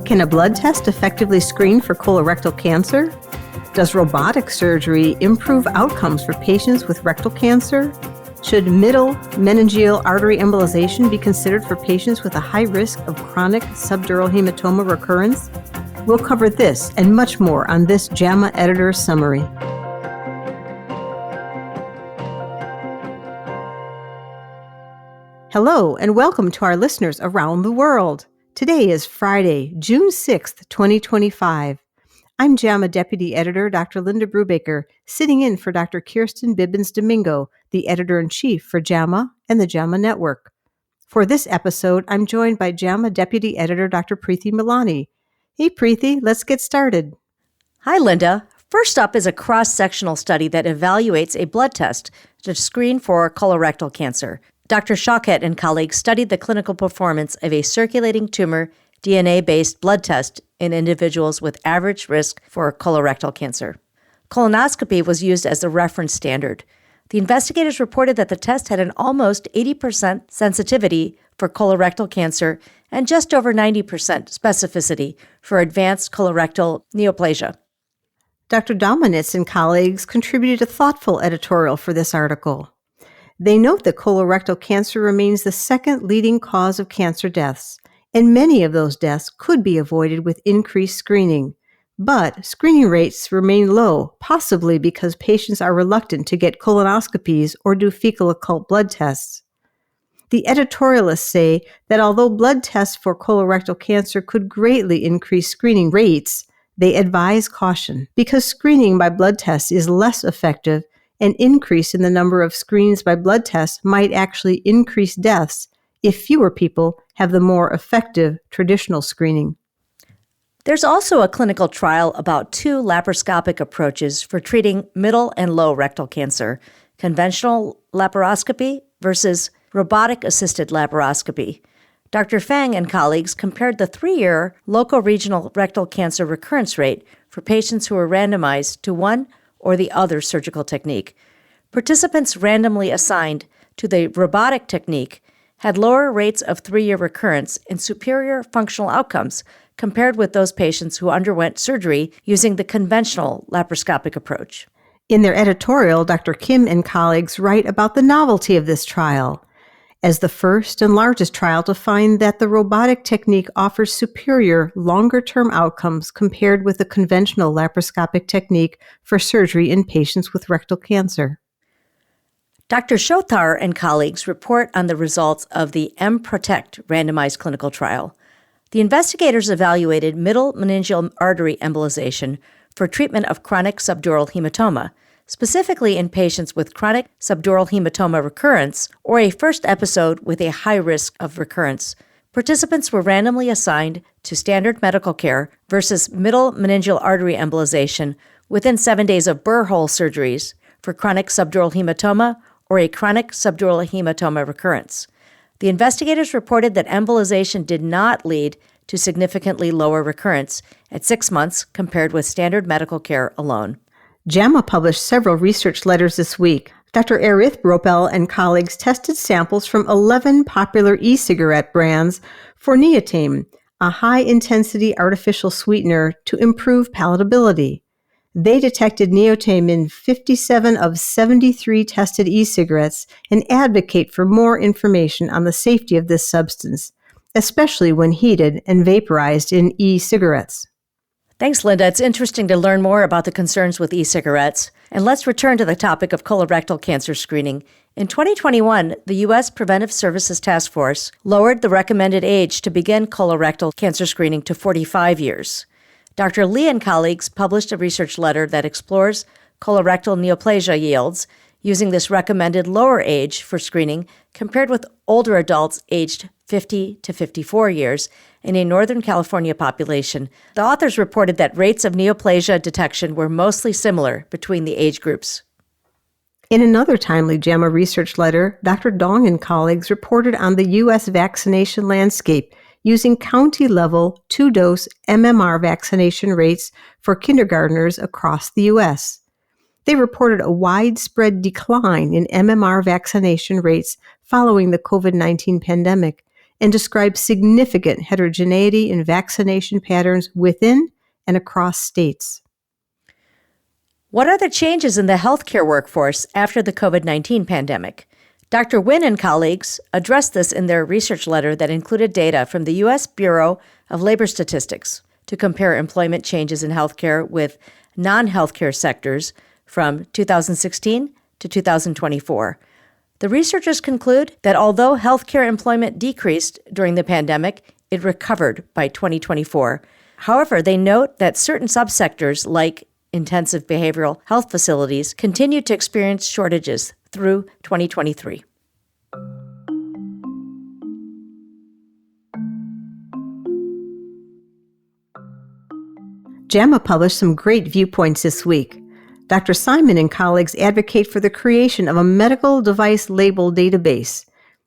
Can a blood test effectively screen for colorectal cancer? Does robotic surgery improve outcomes for patients with rectal cancer? Should middle meningeal artery embolization be considered for patients with a high risk of chronic subdural hematoma recurrence? We'll cover this and much more on this JAMA Editor's Summary. Hello, and welcome to our listeners around the world. Today is Friday, June 6th, 2025. I'm JAMA Deputy Editor Dr. Linda Brubaker, sitting in for Dr. Kirsten Bibbins-Domingo, the Editor-in-Chief for JAMA and the JAMA Network. For this episode, I'm joined by JAMA Deputy Editor Dr. Preeti Malani. Hey Preeti, let's get started. Hi Linda. First up is a cross-sectional study that evaluates a blood test to screen for colorectal cancer. Dr. Shawkat and colleagues studied the clinical performance of a circulating tumor DNA-based blood test in individuals with average risk for colorectal cancer. Colonoscopy was used as the reference standard. The investigators reported that the test had an almost 80% sensitivity for colorectal cancer and just over 90% specificity for advanced colorectal neoplasia. Dr. Dominitz and colleagues contributed a thoughtful editorial for this article. They note that colorectal cancer remains the second leading cause of cancer deaths, and many of those deaths could be avoided with increased screening. But screening rates remain low, possibly because patients are reluctant to get colonoscopies or do fecal occult blood tests. The editorialists say that although blood tests for colorectal cancer could greatly increase screening rates, they advise caution because screening by blood tests is less effective. An increase in the number of screens by blood tests might actually increase deaths if fewer people have the more effective traditional screening. There's also a clinical trial about two laparoscopic approaches for treating middle and low rectal cancer, conventional laparoscopy versus robotic-assisted laparoscopy. Dr. Fang and colleagues compared the 3-year loco-regional rectal cancer recurrence rate for patients who were randomized to one or the other surgical technique. Participants randomly assigned to the robotic technique had lower rates of 3-year recurrence and superior functional outcomes compared with those patients who underwent surgery using the conventional laparoscopic approach. In their editorial, Dr. Kim and colleagues write about the novelty of this trial as the first and largest trial to find that the robotic technique offers superior, longer-term outcomes compared with the conventional laparoscopic technique for surgery in patients with rectal cancer. Dr. Shothar and colleagues report on the results of the M-Protect randomized clinical trial. The investigators evaluated middle meningeal artery embolization for treatment of chronic subdural hematoma, specifically in patients with chronic subdural hematoma recurrence or a first episode with a high risk of recurrence. Participants were randomly assigned to standard medical care versus middle meningeal artery embolization within 7 days of burr hole surgeries for chronic subdural hematoma or a chronic subdural hematoma recurrence. The investigators reported that embolization did not lead to significantly lower recurrence at 6 months compared with standard medical care alone. JAMA published several research letters this week. Dr. Erith Bropel and colleagues tested samples from 11 popular e-cigarette brands for neotame, a high-intensity artificial sweetener to improve palatability. They detected neotame in 57 of 73 tested e-cigarettes and advocate for more information on the safety of this substance, especially when heated and vaporized in e-cigarettes. Thanks, Linda. It's interesting to learn more about the concerns with e-cigarettes. And let's return to the topic of colorectal cancer screening. In 2021, the U.S. Preventive Services Task Force lowered the recommended age to begin colorectal cancer screening to 45 years. Dr. Lee and colleagues published a research letter that explores colorectal neoplasia yields using this recommended lower age for screening compared with older adults aged 50 to 54 years in a Northern California population. The authors reported that rates of neoplasia detection were mostly similar between the age groups. In another timely JAMA research letter, Dr. Dong and colleagues reported on the U.S. vaccination landscape using county-level 2-dose MMR vaccination rates for kindergartners across the U.S. They reported a widespread decline in MMR vaccination rates following the COVID-19 pandemic, and describes significant heterogeneity in vaccination patterns within and across states. What are the changes in the healthcare workforce after the COVID-19 pandemic? Dr. Nguyen and colleagues addressed this in their research letter that included data from the U.S. Bureau of Labor Statistics to compare employment changes in healthcare with non-healthcare sectors from 2016 to 2024. The researchers conclude that although healthcare employment decreased during the pandemic, it recovered by 2024. However, they note that certain subsectors like intensive behavioral health facilities continued to experience shortages through 2023. JAMA published some great viewpoints this week. Dr. Simon and colleagues advocate for the creation of a medical device label database.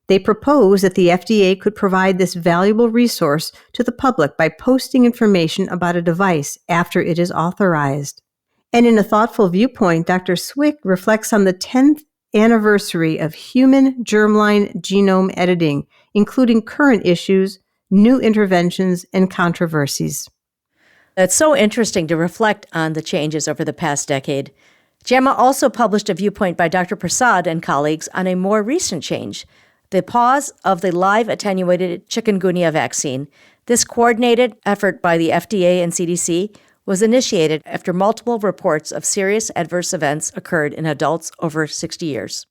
They propose that the FDA could provide this valuable resource to the public by posting information about a device after it is authorized. And in a thoughtful viewpoint, Dr. Swick reflects on the 10th anniversary of human germline genome editing, including current issues, new interventions, and controversies. It's so interesting to reflect on the changes over the past decade. JAMA also published a viewpoint by Dr. Prasad and colleagues on a more recent change, the pause of the live attenuated chikungunya vaccine. This coordinated effort by the FDA and CDC was initiated after multiple reports of serious adverse events occurred in adults over 60 years.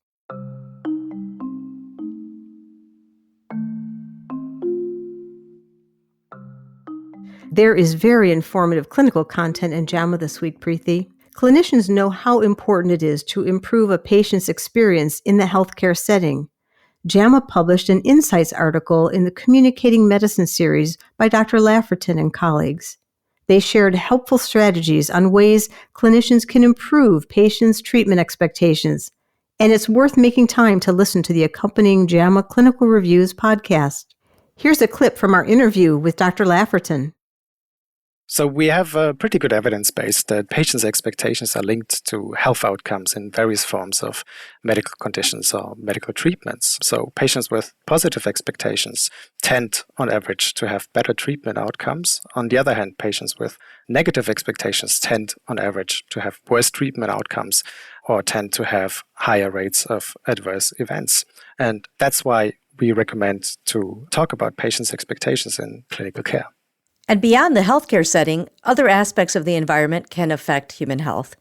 There is very informative clinical content in JAMA this week, Preeti. Clinicians know how important it is to improve a patient's experience in the healthcare setting. JAMA published an Insights article in the Communicating Medicine series by Dr. Lafferton and colleagues. They shared helpful strategies on ways clinicians can improve patients' treatment expectations, and it's worth making time to listen to the accompanying JAMA Clinical Reviews podcast. Here's a clip from our interview with Dr. Lafferton. So we have a pretty good evidence base that patients' expectations are linked to health outcomes in various forms of medical conditions or medical treatments. So patients with positive expectations tend, on average, to have better treatment outcomes. On the other hand, patients with negative expectations tend, on average, to have worse treatment outcomes or tend to have higher rates of adverse events. And that's why we recommend to talk about patients' expectations in clinical care. And beyond the healthcare setting, other aspects of the environment can affect human health.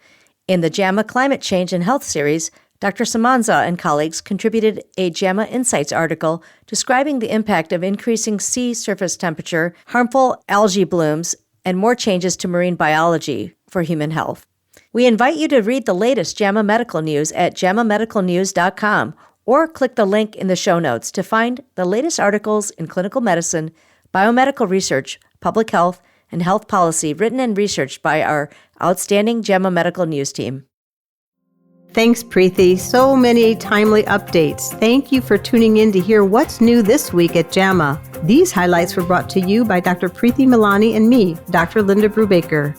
In the JAMA Climate Change and Health series, Dr. Samanza and colleagues contributed a JAMA Insights article describing the impact of increasing sea surface temperature, harmful algae blooms, and more changes to marine biology for human health. We invite you to read the latest JAMA medical news at jamamedicalnews.com or click the link in the show notes to find the latest articles in clinical medicine, biomedical research, public health, and health policy written and researched by our outstanding JAMA Medical News team. Thanks, Preeti. So many timely updates. Thank you for tuning in to hear what's new this week at JAMA. These highlights were brought to you by Dr. Preeti Malani and me, Dr. Linda Brubaker.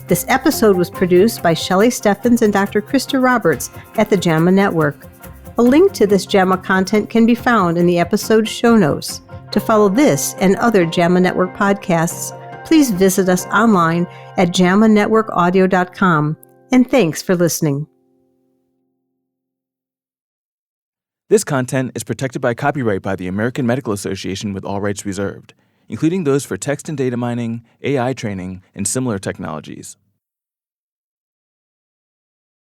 This episode was produced by Shelley Steffens and Dr. Krista Roberts at the JAMA Network. A link to this JAMA content can be found in the episode's show notes. To follow this and other JAMA Network podcasts, please visit us online at jamanetworkaudio.com. And thanks for listening. This content is protected by copyright by the American Medical Association with all rights reserved, including those for text and data mining, AI training, and similar technologies.